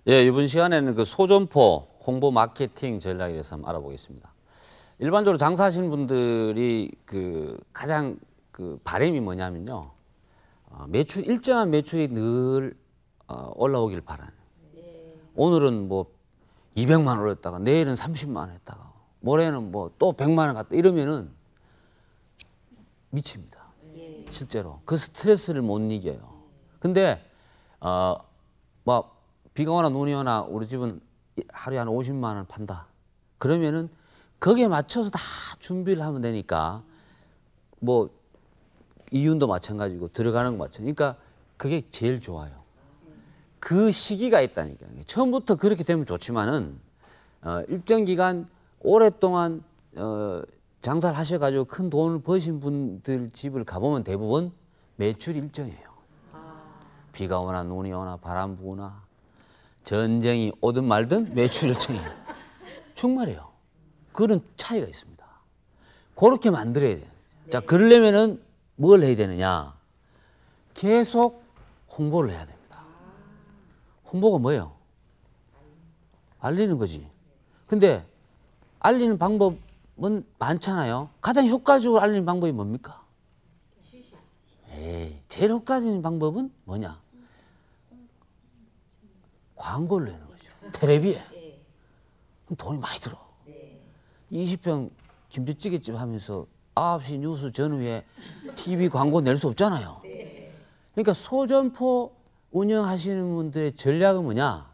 예, 이번 시간에는 그 소점포 홍보 마케팅 전략에 대해서 한번 알아보겠습니다. 일반적으로 장사하시는 분들이 그 가장 그 바람이 뭐냐면요. 일정한 매출이 늘 올라오길 바라는. 오늘은 뭐 200만 원 올렸다가 내일은 30만 원 했다가 모레는 뭐 또 100만 원 갔다 이러면은 미칩니다. 실제로. 그 스트레스를 못 이겨요. 근데 뭐 비가 오나 눈이 오나 우리 집은 하루에 한 50만 원 판다. 그러면은 거기에 맞춰서 다 준비를 하면 되니까 뭐 이윤도 마찬가지고 들어가는 거 마찬가지. 그러니까 그게 제일 좋아요. 그 시기가 있다니까요. 처음부터 그렇게 되면 좋지만은 일정 기간 오랫동안 장사를 하셔가지고 큰 돈을 버신 분들 집을 가보면 대부분 매출 일정이에요. 비가 오나 눈이 오나 바람 부거나 전쟁이 오든 말든 매출 일정이에요. 정말이에요. 그런 차이가 있습니다. 그렇게 만들어야 돼요. 자, 그러려면은 뭘 해야 되느냐? 계속 홍보를 해야 됩니다. 홍보가 뭐예요? 알리는 거지. 근데 알리는 방법은 많잖아요. 가장 효과적으로 알리는 방법이 뭡니까? 제일 효과적인 방법은 뭐냐? 광고를 내는 거죠. 텔레비에. 그럼 돈이 많이 들어. 20평 김치찌개집 하면서 9시 뉴스 전후에 TV 광고 낼 수 없잖아요. 그러니까 소점포 운영하시는 분들의 전략은 뭐냐?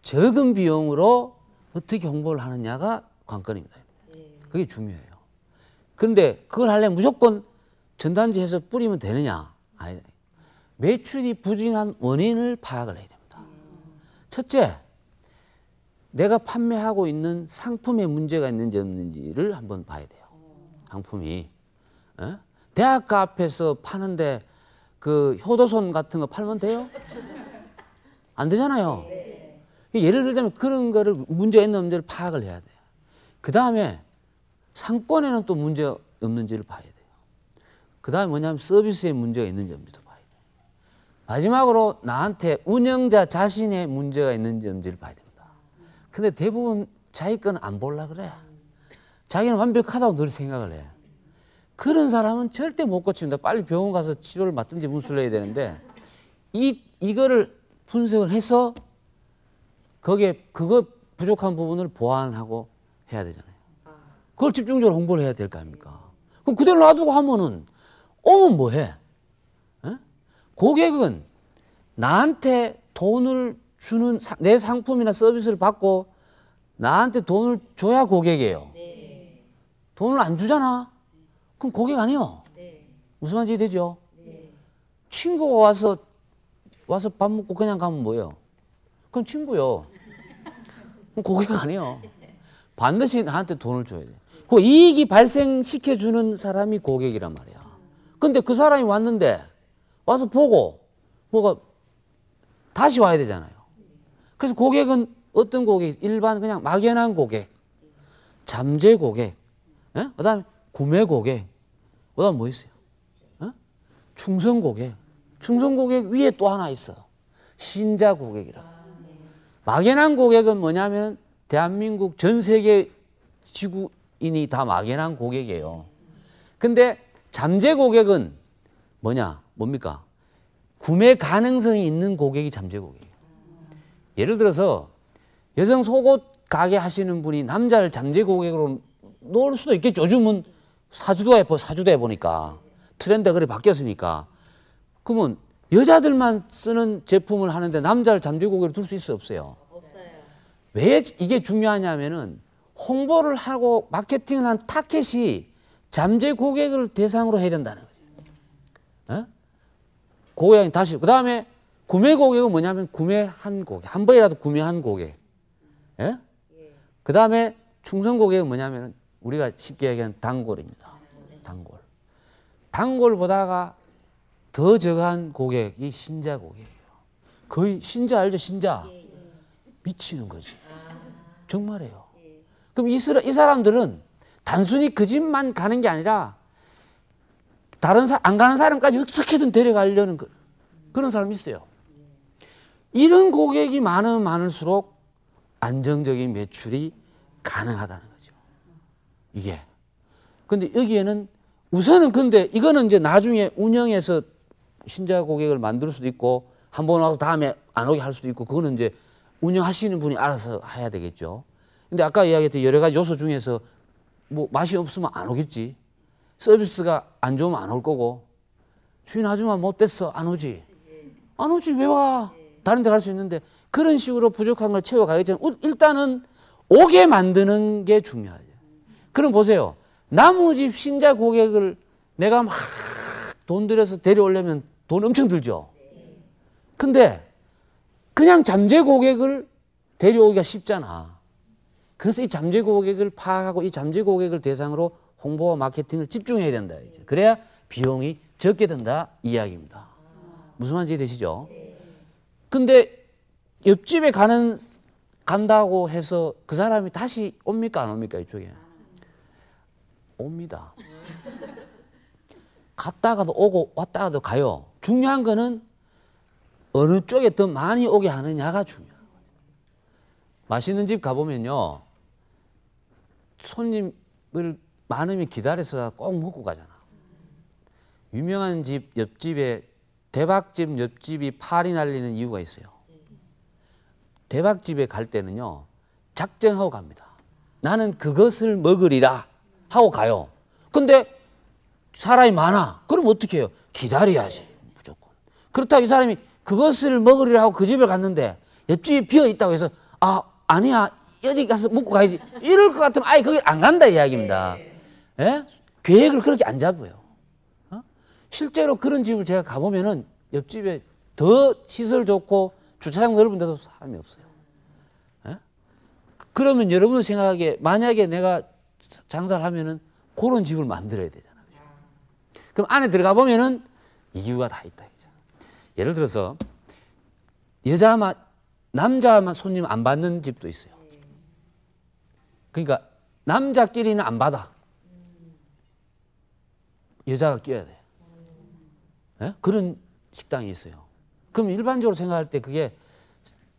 적은 비용으로 어떻게 홍보를 하느냐가 관건입니다. 그게 중요해요. 그런데 그걸 하려면 무조건 전단지 해서 뿌리면 되느냐? 아니다. 매출이 부진한 원인을 파악을 해야 됩니다. 첫째, 내가 판매하고 있는 상품에 문제가 있는지 없는지를 한번 봐야 돼요. 상품이. 대학가 앞에서 파는데 그 효도손 같은 거 팔면 돼요? 안 되잖아요. 예를 들자면 그런 거를 문제가 있는 문제를 파악을 해야 돼요. 그 다음에 상권에는 또 문제가 없는지를 봐야 돼요. 그 다음에 뭐냐면 서비스에 문제가 있는지 없는지도 봐야 돼요. 마지막으로 나한테 운영자 자신의 문제가 있는지 없는지를 봐야 됩니다. 근데 대부분 자기 거는 안 보려고 그래. 자기는 완벽하다고 늘 생각을 해. 그런 사람은 절대 못 고칩니다. 빨리 병원 가서 치료를 받든지 문수를 해야 되는데 이거를 분석을 해서 거기에 그거 부족한 부분을 보완하고 해야 되잖아요. 그걸 집중적으로 홍보를 해야 될 거 아닙니까? 그럼 그대로 놔두고 하면은 오면 뭐해? 고객은 나한테 돈을 주는 내 상품이나 서비스를 받고 나한테 돈을 줘야 고객이에요. 돈을 안 주잖아? 그럼 고객 아니요. 무슨 말인지 되죠? 친구가 와서 밥 먹고 그냥 가면 뭐예요? 그럼 친구요. 그럼 고객 아니요. 반드시 나한테 돈을 줘야 돼. 그 이익이 발생시켜주는 사람이 고객이란 말이야. 근데 그 사람이 왔는데 와서 보고 뭐가 다시 와야 되잖아요. 그래서 고객은 어떤 고객? 일반 그냥 막연한 고객, 잠재 고객, 그 다음에 구매 고객, 그 다음에 뭐 있어요? 충성 고객. 충성 고객 위에 또 하나 있어요. 신자 고객이라. 막연한 고객은 뭐냐면 대한민국 전 세계 지구인이 다 막연한 고객이에요. 근데 잠재 고객은 뭡니까? 구매 가능성이 있는 고객이 잠재 고객이에요. 예를 들어서 여성 속옷 가게 하시는 분이 남자를 잠재 고객으로 놓을 수도 있겠죠. 요즘은 사주도 해보니까 트렌드가 그래 바뀌었으니까. 그러면 여자들만 쓰는 제품을 하는데 남자를 잠재 고객으로 둘 수 있어요, 없어요? 없어요. 왜 이게 중요하냐면은 홍보를 하고 마케팅을 한 타겟이 잠재 고객을 대상으로 해야 된다는 거죠. 고객이 다시 그 다음에 구매 고객은 뭐냐면 구매한 고객, 한 번이라도 구매한 고객. 그 다음에 충성 고객은 뭐냐면 우리가 쉽게 얘기하는 단골입니다. 단골. 단골 보다가 더 적은 고객이 신자 고객이에요. 거의 신자 알죠? 신자. 미치는 거지. 정말이에요. 그럼 이 사람들은 단순히 그 집만 가는 게 아니라 다른 안 가는 사람까지 어떻게든 데려가려는 그런 사람이 있어요. 이런 고객이 많으면 많을수록 안정적인 매출이 가능하다는 거죠. 이게. 근데 여기에는 우선은 근데 이거는 이제 나중에 운영해서 신자 고객을 만들 수도 있고 한 번 와서 다음에 안 오게 할 수도 있고 그거는 이제 운영하시는 분이 알아서 해야 되겠죠. 근데 아까 이야기했던 여러 가지 요소 중에서 뭐 맛이 없으면 안 오겠지. 서비스가 안 좋으면 안 올 거고 주인 아줌마 못 됐어 안 오지. 안 오지 왜 와? 다른 데 갈 수 있는데 그런 식으로 부족한 걸 채워가겠지만 일단은 오게 만드는 게 중요하죠. 그럼 보세요. 나무집 신자 고객을 내가 막 돈 들여서 데려오려면 돈 엄청 들죠. 근데 그냥 잠재 고객을 데려오기가 쉽잖아. 그래서 이 잠재 고객을 파악하고 이 잠재 고객을 대상으로 홍보와 마케팅을 집중해야 된다. 그래야 비용이 적게 든다 이야기입니다. 무슨 말인지 되시죠? 근데 옆집에 간다고 해서 그 사람이 다시 옵니까 안 옵니까 이쪽에? 옵니다. 갔다가도 오고 왔다가도 가요. 중요한 거는 어느 쪽에 더 많이 오게 하느냐가 중요한 거예요. 맛있는 집 가보면요. 손님을 많으면 기다려서 꼭 먹고 가잖아. 유명한 집 옆집에 대박집 옆집이 팔이 날리는 이유가 있어요. 대박집에 갈 때는요. 작정하고 갑니다. 나는 그것을 먹으리라 하고 가요. 근데 사람이 많아. 그럼 어떻게 해요? 기다려야지. 무조건. 그렇다고 이 사람이 그것을 먹으리라 하고 그 집에 갔는데 옆집이 비어 있다고 해서 아니야. 여기 가서 먹고 가야지. 이럴 것 같으면 아예 거기 안 간다 이야기입니다. 예? 계획을 그렇게 안 잡아요. 실제로 그런 집을 제가 가보면은 옆집에 더 시설 좋고 주차장 넓은 데도 사람이 없어요. 예? 그러면 여러분 생각하기에 만약에 내가 장사를 하면은 그런 집을 만들어야 되잖아요. 그럼 안에 들어가 보면은 이유가 다 있다. 예를 들어서 남자만 손님 안 받는 집도 있어요. 그러니까 남자끼리는 안 받아. 여자가 끼어야 돼. 네? 그런 식당이 있어요. 그럼 일반적으로 생각할 때 그게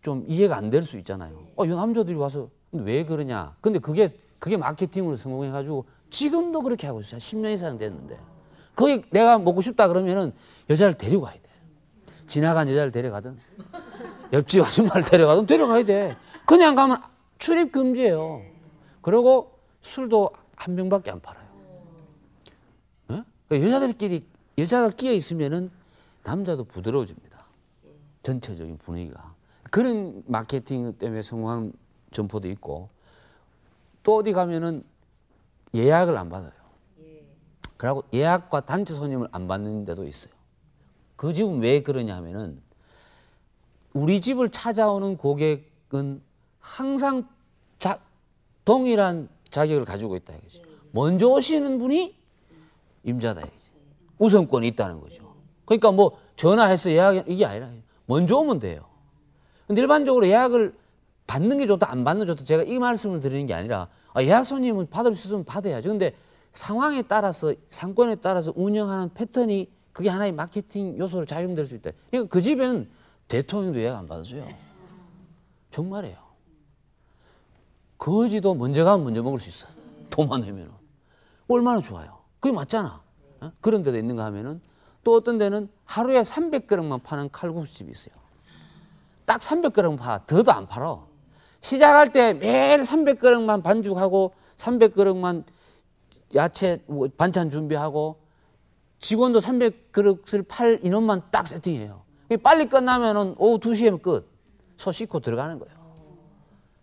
좀 이해가 안 될 수 있잖아요. 이 남자들이 와서 왜 그러냐. 근데 그게 마케팅으로 성공해가지고 지금도 그렇게 하고 있어요. 10년 이상 됐는데. 거기 내가 먹고 싶다 그러면은 여자를 데리고 가야 돼. 지나간 여자를 데려가든 옆집 아줌마를 데려가든 데려가야 돼. 그냥 가면 출입 금지예요. 그리고 술도 한 병밖에 안 팔아요. 네? 그러니까 여자가 끼어 있으면은 남자도 부드러워집니다. 전체적인 분위기가. 그런 마케팅 때문에 성공한 점포도 있고 또 어디 가면은 예약을 안 받아요. 그리고 예약과 단체 손님을 안 받는 데도 있어요. 그 집은 왜 그러냐 하면은 우리 집을 찾아오는 고객은 항상 동일한 자격을 가지고 있다 이거죠. 먼저 오시는 분이 임자다 이거죠. 우선권이 있다는 거죠. 그러니까 뭐 전화해서 예약 이게 아니라 먼저 오면 돼요. 근데 일반적으로 예약을 받는 게 좋다 안 받는 게 좋다 제가 이 말씀을 드리는 게 아니라 예약 손님은 받을 수 있으면 받아야죠. 근데 상황에 따라서 상권에 따라서 운영하는 패턴이 그게 하나의 마케팅 요소로 작용될 수 있다. 그러니까 그 집에는 대통령도 예약 안 받아줘요. 정말이에요. 거지도 먼저 가면 먼저 먹을 수 있어. 돈만 내면. 얼마나 좋아요. 그게 맞잖아. 그런 데도 있는가 하면은 또 어떤 데는 하루에 300g만 파는 칼국수집이 있어요. 딱 300g 파. 더도 안 팔아. 시작할 때 매일 300g만 반죽하고 300g만 야채 반찬 준비하고 직원도 300그릇을 팔 인원만 딱 세팅해요. 빨리 끝나면은 오후 2시에는 끝. 소 씻고 들어가는 거예요.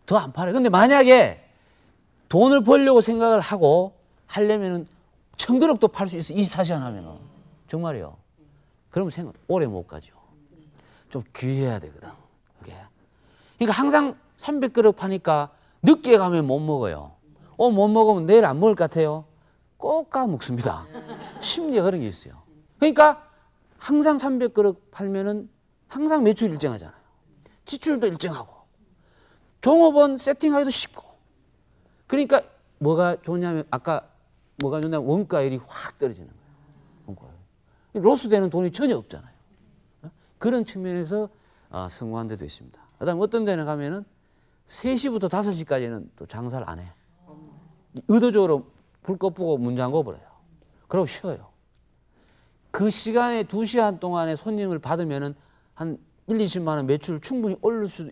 더 안 팔아요. 근데 만약에 돈을 벌려고 생각을 하고 하려면은 1000그릇도 팔 수 있어. 24시간 하면은. 정말이요. 그러면 오래 못 가죠. 좀 귀해야 되거든. 그게. 그러니까 항상 300그릇 파니까 늦게 가면 못 먹어요. 못 먹으면 내일 안 먹을 것 같아요. 꼭 까먹습니다. 심리가 그런 게 있어요. 그러니까 항상 300그릇 팔면은 항상 매출 일정하잖아요. 지출도 일정하고 종업원 세팅하기도 쉽고. 그러니까 뭐가 좋냐면 아까 뭐가 좋냐면 원가율이 확 떨어지는 거예요. 원가율. 로스되는 돈이 전혀 없잖아요. 그런 측면에서 성공한 데도 있습니다. 그다음 어떤 데는 가면은 3시부터 5시까지는 또 장사를 안 해. 의도적으로 불 꺼보고 문 잠궈 버려요. 그러고 쉬어요. 그 시간에 2시간 동안에 손님을 받으면은 한 1, 20만 원 매출을 충분히 올릴 수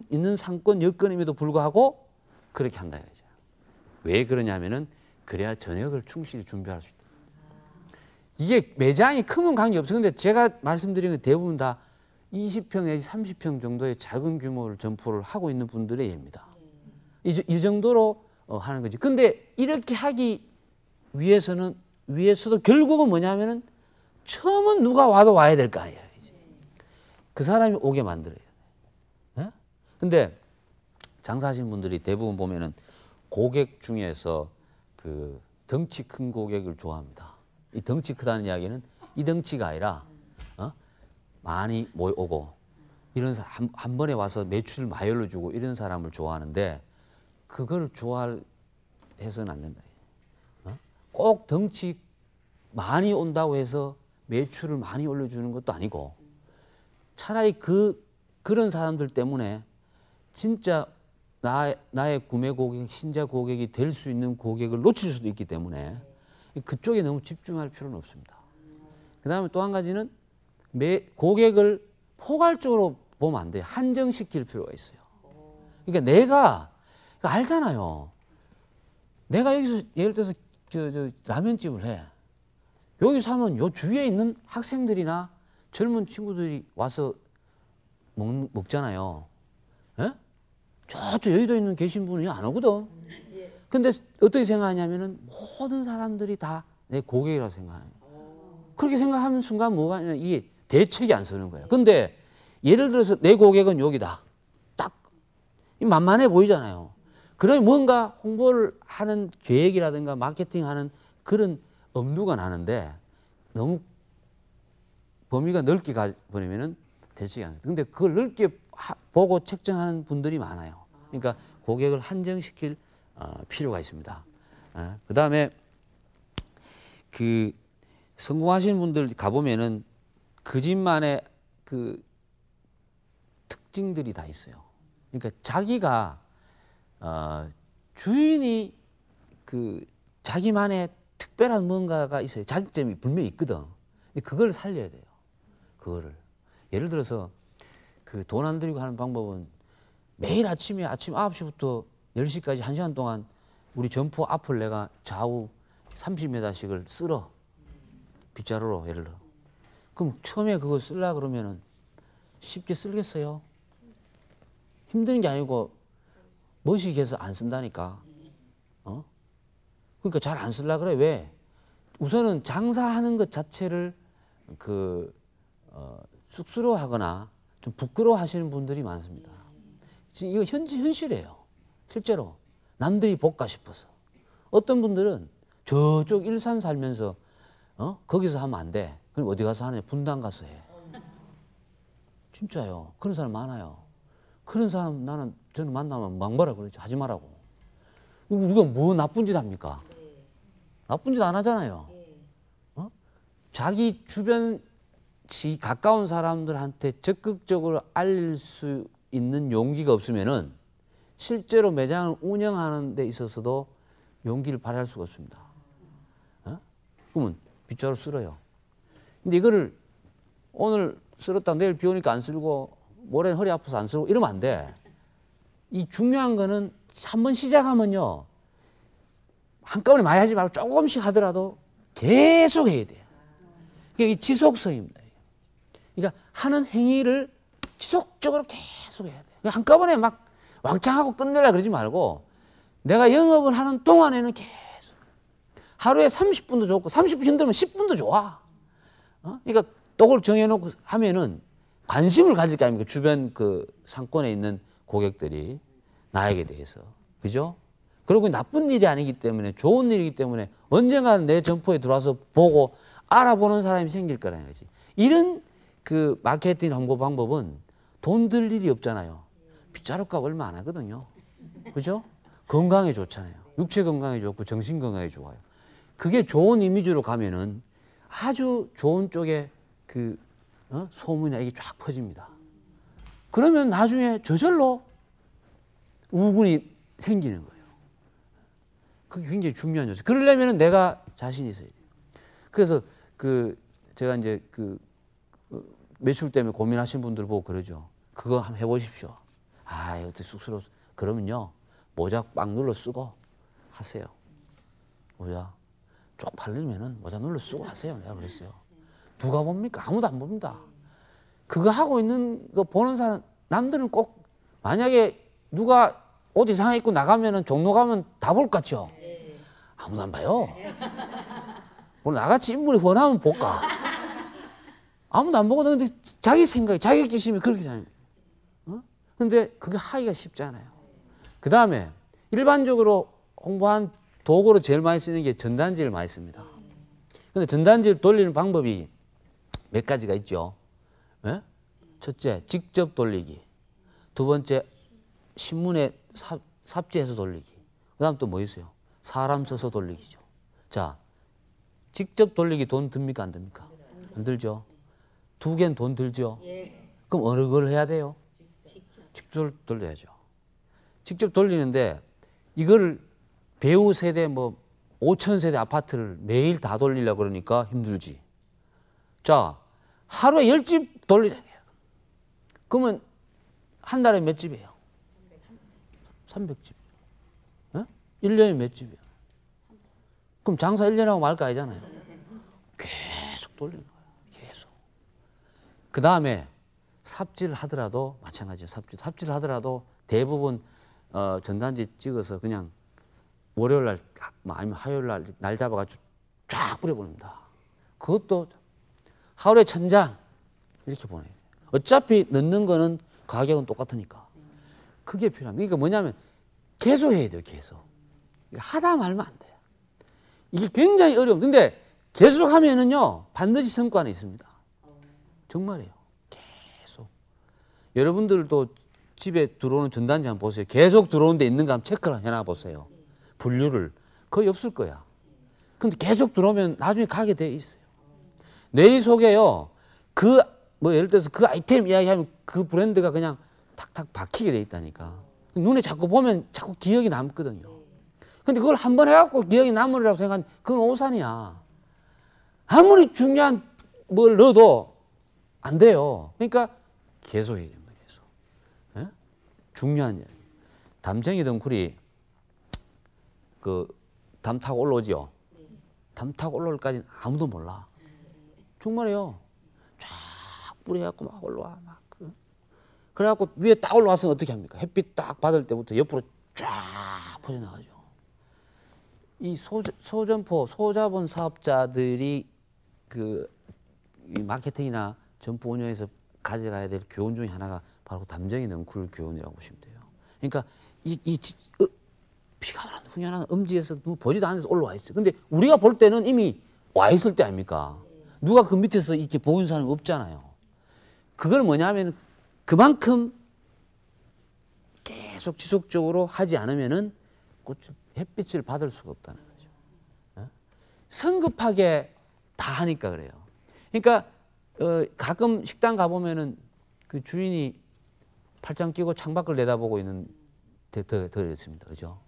있는 상권 여건임에도 불구하고 그렇게 한다 이거죠. 왜 그러냐면은 그래야 저녁을 충실히 준비할 수 있다. 이게 매장이 크면 관계없어요. 근데 제가 말씀드린 건 대부분 다 20평 내지 30평 정도의 작은 규모를 점포를 하고 있는 분들의 예입니다. 이 정도로 하는 거지. 근데 이렇게 하기 위해서도 결국은 뭐냐면은 처음은 누가 와도 와야 될 거 아니에요. 이제. 그 사람이 오게 만들어야 돼. 네? 근데 장사하시는 분들이 대부분 보면은 고객 중에서 그 덩치 큰 고객을 좋아합니다. 이 덩치 크다는 이야기는 이 덩치가 아니라 많이 오고 이런 사람 한 번에 와서 매출을 많이 올려주고 이런 사람을 좋아하는데 그걸 좋아해서는 안 된다. 꼭 덩치 많이 온다고 해서 매출을 많이 올려주는 것도 아니고 차라리 그런 사람들 때문에 진짜 나의 구매 고객, 신자 고객이 될 수 있는 고객을 놓칠 수도 있기 때문에 그쪽에 너무 집중할 필요는 없습니다. 그 다음에 또 한 가지는 고객을 포괄적으로 보면 안 돼요. 한정시킬 필요가 있어요. 그러니까 내가 알잖아요. 내가 여기서 예를 들어서 라면집을 해. 여기서 하면 요 주위에 있는 학생들이나 젊은 친구들이 와서 먹잖아요. 예? 저쪽 여의도에 있는 계신 분이 안 오거든. 근데 어떻게 생각하냐면은 모든 사람들이 다 내 고객이라고 생각하는 거예요. 그렇게 생각하는 순간 뭐가 아니면 이게 대책이 안 서는 거예요. 근데 예를 들어서 내 고객은 여기다. 딱 만만해 보이잖아요. 그러니 뭔가 홍보를 하는 계획이라든가 마케팅하는 그런 엄두가 나는데 너무 범위가 넓게 가버리면은 대책이 안 서요. 근데 그걸 넓게 보고 책정하는 분들이 많아요. 그러니까 고객을 한정시킬 필요가 있습니다. 그 다음에 그 성공하시는 분들 가보면은 그 집만의 그 특징들이 다 있어요. 그러니까 자기가 주인이 그 자기만의 특별한 뭔가가 있어요. 장점이 분명히 있거든. 근데 그걸 살려야 돼요. 그거를 예를 들어서 그 돈 안 들이고 하는 방법은 매일 아침 9시부터 10시까지 1시간 동안 우리 점포 앞을 내가 좌우 30m씩을 쓸어. 빗자루로 예를 들어. 그럼 처음에 그거 쓰려 그러면은 쉽게 쓸겠어요? 힘든 게 아니고 머시기해서 안 쓴다니까. 그러니까 잘 안 쓸라 그래. 왜? 우선은 장사하는 것 자체를 쑥스러워하거나 좀 부끄러워하시는 분들이 많습니다. 지금 이거 현실이에요. 실제로 남들이 볼까 싶어서. 어떤 분들은 저쪽 일산 살면서 거기서 하면 안 돼. 그럼 어디 가서 하느냐? 분당 가서 해. 진짜요. 그런 사람 많아요. 그런 사람 저는 만나면 막말라 그러지. 하지 말라고. 우리가 뭐 나쁜 짓 합니까? 나쁜 짓 안 하잖아요. 자기 주변 가까운 사람들한테 적극적으로 알릴 수 있는 용기가 없으면은 실제로 매장을 운영하는 데 있어서도 용기를 발휘할 수가 없습니다. 그러면 빗자루 쓸어요. 근데 이거를 오늘 쓸었다 내일 비 오니까 안 쓸고 모레는 허리 아파서 안 쓰고 이러면 안 돼. 이 중요한 거는 한번 시작하면요. 한꺼번에 많이 하지 말고 조금씩 하더라도 계속 해야 돼요. 이게 지속성입니다. 그러니까 하는 행위를 지속적으로 계속 해야 돼요. 한꺼번에 막 왕창하고 끝내려 그러지 말고 내가 영업을 하는 동안에는 계속 하루에 30분도 좋고 30분 힘들면 10분도 좋아. 그러니까 그걸 정해놓고 하면은 관심을 가질 거 아닙니까? 주변 그 상권에 있는 고객들이 나에게 대해서. 그죠? 그리고 나쁜 일이 아니기 때문에 좋은 일이기 때문에 언젠가는 내 점포에 들어와서 보고 알아보는 사람이 생길 거라는 거지. 이런 그 마케팅 홍보 방법은 돈 들 일이 없잖아요. 빗자루값 얼마 안 하거든요. 그죠? 건강에 좋잖아요. 육체 건강에 좋고 정신 건강에 좋아요. 그게 좋은 이미지로 가면은 아주 좋은 쪽에 그 소문이 이게 쫙 퍼집니다. 그러면 나중에 저절로 우군이 생기는 거예요. 그게 굉장히 중요한 요소. 그러려면 내가 자신이 있어야 돼요. 그래서 제가 이제 매출 때문에 고민하신 분들 보고 그러죠. 그거 한번 해보십시오. 아, 어떻게 쑥스러워. 그러면요, 모자 빡 눌러 쓰고 하세요. 모자 쪽팔리면은 모자 눌러 쓰고 하세요. 내가 그랬어요. 누가 봅니까? 아무도 안 봅니다. 그거 하고 있는 거 보는 사람, 남들은 꼭 만약에 누가 옷 이상하게 입고 나가면은 종로 가면 다 볼 것 같죠? 아무도 안 봐요. 오늘 나같이 인물이 훤하면 볼까? 아무도 안 보거든. 근데 자기 생각이, 자격지심이 그렇게 되는 거예요. 근데 그게 하기가 쉽지 않아요. 그 다음에 일반적으로 홍보한 도구로 제일 많이 쓰는 게 전단지를 많이 씁니다. 근데 전단지를 돌리는 방법이 몇 가지가 있죠. 예? 첫째, 직접 돌리기. 두 번째, 신문에 삽지해서 돌리기. 그 다음 또 뭐 있어요? 사람 써서 돌리기죠. 자, 직접 돌리기 돈 듭니까? 안 듭니까? 안 들죠? 두 개는 돈 들죠? 그럼 어느 걸 해야 돼요? 직접 돌려야죠. 직접 돌리는데 이거를 배우 세대 5천 세대 아파트를 매일 다 돌리려고 그러니까 힘들지. 자, 하루에 10집 돌리라. 그러면 한 달에 몇 집이에요? 300집. 어? 1년에 몇 집이에요? 그럼 장사 1년 하고 말 거 아니잖아요. 계속 돌리는 거예요. 계속. 그 다음에 삽질을 하더라도 마찬가지예요. 삽질을 하더라도 대부분 전단지 찍어서 그냥 월요일 날 아니면 화요일 날 잡아가지고 쫙 뿌려버립니다. 그것도 하루에 1000장 이렇게 보내요. 어차피 넣는 거는 가격은 똑같으니까. 그게 필요합니다. 그러니까 뭐냐면 계속 해야 돼요. 계속. 하다 말면 안 돼요. 이게 굉장히 어려운. 근데 계속 하면은요 반드시 성과는 있습니다. 정말이에요. 계속. 여러분들도 집에 들어오는 전단지 한번 보세요. 계속 들어오는 데 있는가 한번 체크를 해놔 보세요. 분류를. 거의 없을 거야. 근데 계속 들어오면 나중에 가게 돼 있어요. 뇌 속에요. 예를 들어서 그 아이템 이야기하면 그 브랜드가 그냥 탁탁 박히게 돼 있다니까. 눈에 자꾸 보면 자꾸 기억이 남거든요. 근데 그걸 한번 해갖고 기억이 남으리라고 생각하면 그건 오산이야. 아무리 중요한 뭘 넣어도 안 돼요. 그러니까 계속 해야 됩니다. 계속. 예? 중요한 이야기. 담쟁이 덩쿨이 담 타고 올라오죠. 담 타고 올라올 까지는 아무도 몰라. 정말이에요. 쫙 뿌려갖고 막 올라와. 막. 그래갖고 위에 딱 올라왔으면 어떻게 합니까? 햇빛 딱 받을 때부터 옆으로 쫙 퍼져나가죠. 이 소점포, 소자본 사업자들이 이 마케팅이나 점포 운영에서 가져가야 될 교훈 중에 하나가 바로 담쟁이 넝쿨 교훈이라고 보시면 돼요. 그러니까 비가 오는 훈련하는 음지에서 보지도 않은 데서 올라와 있어요. 근데 우리가 볼 때는 이미 와 있을 때 아닙니까? 누가 그 밑에서 이렇게 보는 사람이 없잖아요. 그걸 뭐냐면 그만큼 계속 지속적으로 하지 않으면은 햇빛을 받을 수가 없다는 거죠. 성급하게 다 하니까 그래요. 그러니까 가끔 식당 가보면은 그 주인이 팔짱 끼고 창밖을 내다보고 있는 더 있습니다. 그죠?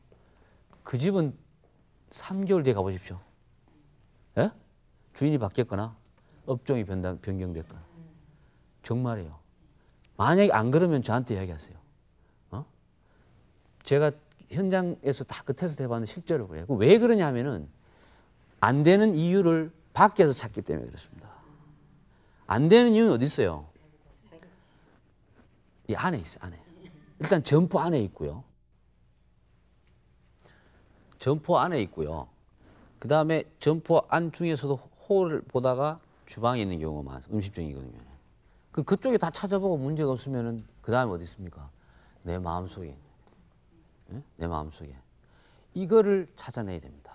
그 집은 3개월 뒤에 가보십시오. 예? 주인이 바뀌었거나 업종이 변경됐거나. 정말이에요. 만약에 안 그러면 저한테 이야기하세요. 제가 현장에서 다 그 테스트 해봤는데 실제로 그래요. 왜 그러냐 하면은 안 되는 이유를 밖에서 찾기 때문에 그렇습니다. 안 되는 이유는 어디 있어요? 이 안에 있어요. 안에. 일단 점포 안에 있고요. 점포 안에 있고요. 그 다음에 점포 안 중에서도 홀을 보다가 주방에 있는 경우가 많아요. 음식점이거든요. 그쪽에 다 찾아보고 문제가 없으면은 그 다음에 어디 있습니까? 내 마음속에. 네? 내 마음속에. 이거를 찾아내야 됩니다.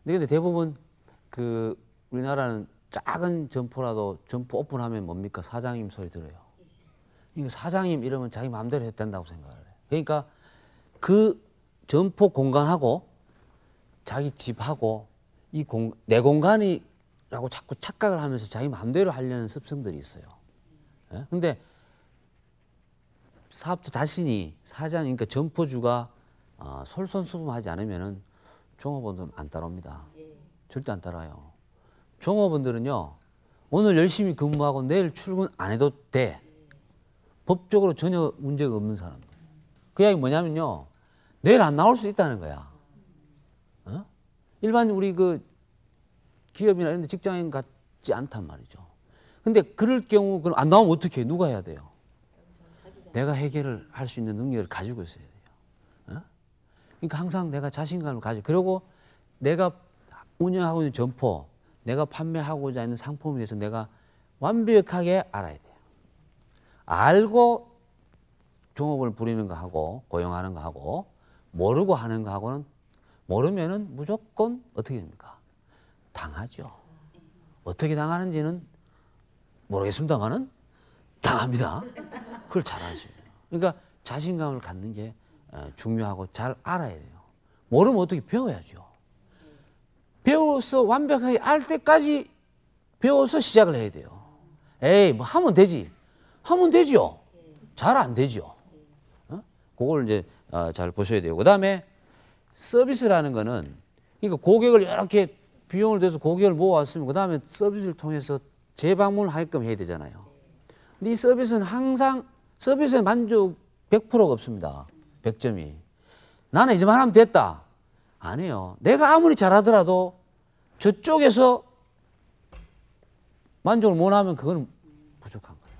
근데 대부분 우리나라는 작은 점포라도 점포 오픈하면 뭡니까? 사장님 소리 들어요. 그러니까 사장님 이러면 자기 마음대로 했단다고 생각을 해요. 그러니까 그 점포 공간하고 자기 집하고 내 공간이라고 자꾸 착각을 하면서 자기 마음대로 하려는 습성들이 있어요. 예? 근데 사업자 자신이 사장이니까 점포주가 솔선수범하지 않으면은 종업원들은 안 따라옵니다. 절대 안 따라요. 종업원들은요, 오늘 열심히 근무하고 내일 출근 안 해도 돼. 법적으로 전혀 문제가 없는 사람. 그 이야기 뭐냐면요, 내일 안 나올 수 있다는 거야. 일반 우리 그 기업이나 이런 데 직장인 같지 않단 말이죠. 근데 그럴 경우 그럼 안 나오면 어떻게 해? 누가 해야 돼요? 내가 해결을 할 수 있는 능력을 가지고 있어야 돼요. 그러니까 항상 내가 자신감을 가지고, 그리고 내가 운영하고 있는 점포, 내가 판매하고자 하는 상품에 대해서 내가 완벽하게 알아야 돼요. 알고 종업을 부리는 거 하고 고용하는 거 하고 모르고 하는 거 하고는, 모르면은 무조건 어떻게 됩니까? 당하죠. 어떻게 당하는지는 모르겠습니다만은 당합니다. 그걸 잘 아셔요. 그러니까 자신감을 갖는 게 중요하고 잘 알아야 돼요. 모르면 어떻게 배워야죠. 배워서 완벽하게 알 때까지 배워서 시작을 해야 돼요. 에이, 뭐 하면 되지. 하면 되죠. 잘 안 되죠. 그걸 이제 잘 보셔야 되고, 그다음에 서비스라는 거는, 그러니까 고객을 이렇게 비용을 들여서 고객을 모아왔으면 그다음에 서비스를 통해서 재방문을 하게끔 해야 되잖아요. 근데 이 서비스는 항상 서비스에 만족 100%가 없습니다. 100점이. 나는 이제만 하면 됐다. 아니에요. 내가 아무리 잘하더라도 저쪽에서 만족을 못 하면 그건 부족한 거예요.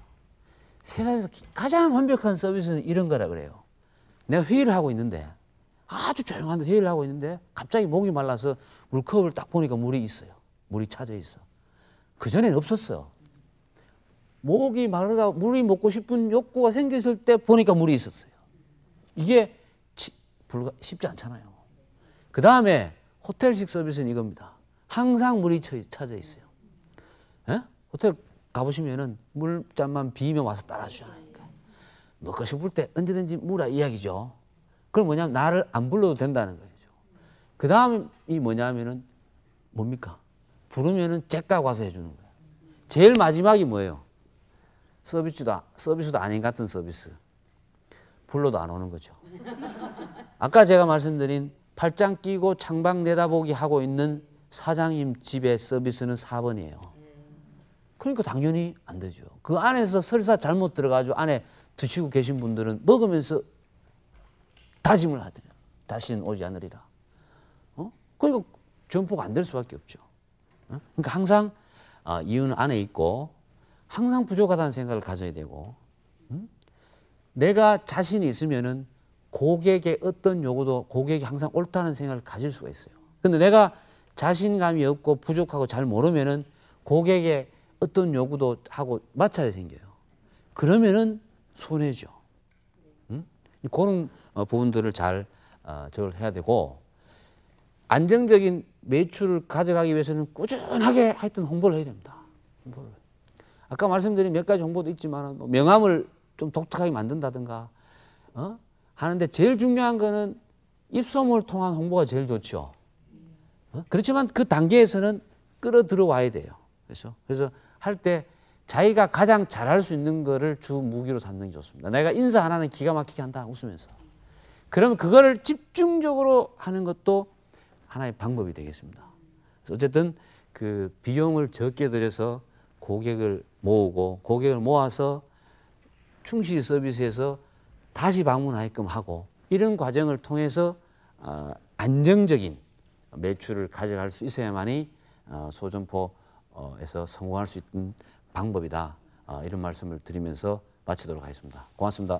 세상에서 가장 완벽한 서비스는 이런 거라 그래요. 내가 회의를 하고 있는데, 아주 조용한데 회의를 하고 있는데 갑자기 목이 말라서 물컵을 딱 보니까 물이 있어요. 물이 차져 있어. 그전에는 없었어요. 목이 마르다 물이 먹고 싶은 욕구가 생겼을 때 보니까 물이 있었어요. 이게 쉽지 않잖아요. 그 다음에 호텔식 서비스는 이겁니다. 항상 물이 차져 있어요. 에? 호텔 가보시면은 물잔만 비면 와서 따라주잖아요. 먹고 싶을 때 언제든지 물아 이야기죠. 그럼 뭐냐면 나를 안 불러도 된다는 거죠. 그 다음이 뭐냐면은 뭡니까? 부르면은 째까 와서 해주는 거예요. 제일 마지막이 뭐예요? 서비스도 아닌 같은 서비스. 불러도 안 오는 거죠. 아까 제가 말씀드린 팔짱 끼고 창밖 내다보기 하고 있는 사장님 집의 서비스는 4번이에요. 그러니까 당연히 안 되죠. 그 안에서 설사 잘못 들어가지고 안에 드시고 계신 분들은 먹으면서 다짐을 하대요. 다시는 오지 않으리라. 그러니까 점포가 안 될 수밖에 없죠. 그러니까 항상 이유는 안에 있고 항상 부족하다는 생각을 가져야 되고, 내가 자신이 있으면은 고객의 어떤 요구도 고객이 항상 옳다는 생각을 가질 수가 있어요. 근데 내가 자신감이 없고 부족하고 잘 모르면은 고객의 어떤 요구도 하고 마찰이 생겨요. 그러면은 손해죠. 그런 부분들을 잘 저걸 해야 되고, 안정적인 매출을 가져가기 위해서는 꾸준하게 하여튼 홍보를 해야 됩니다. 홍보를. 아까 말씀드린 몇 가지 홍보도 있지만 명함을 좀 독특하게 만든다든가 하는데, 제일 중요한 거는 입소문을 통한 홍보가 제일 좋죠. 그렇지만 그 단계에서는 끌어들어와야 돼요. 그래서 할 때 자기가 가장 잘할 수 있는 거를 주 무기로 삼는 게 좋습니다. 내가 인사 하나는 기가 막히게 한다, 웃으면서. 그러면 그거를 집중적으로 하는 것도 하나의 방법이 되겠습니다. 그래서 어쨌든 그 비용을 적게 들여서 고객을 모으고, 고객을 모아서 충실히 서비스해서 다시 방문하게끔 하고, 이런 과정을 통해서 안정적인 매출을 가져갈 수 있어야만이 소점포에서 성공할 수 있는 방법이다. 이런 말씀을 드리면서 마치도록 하겠습니다. 고맙습니다.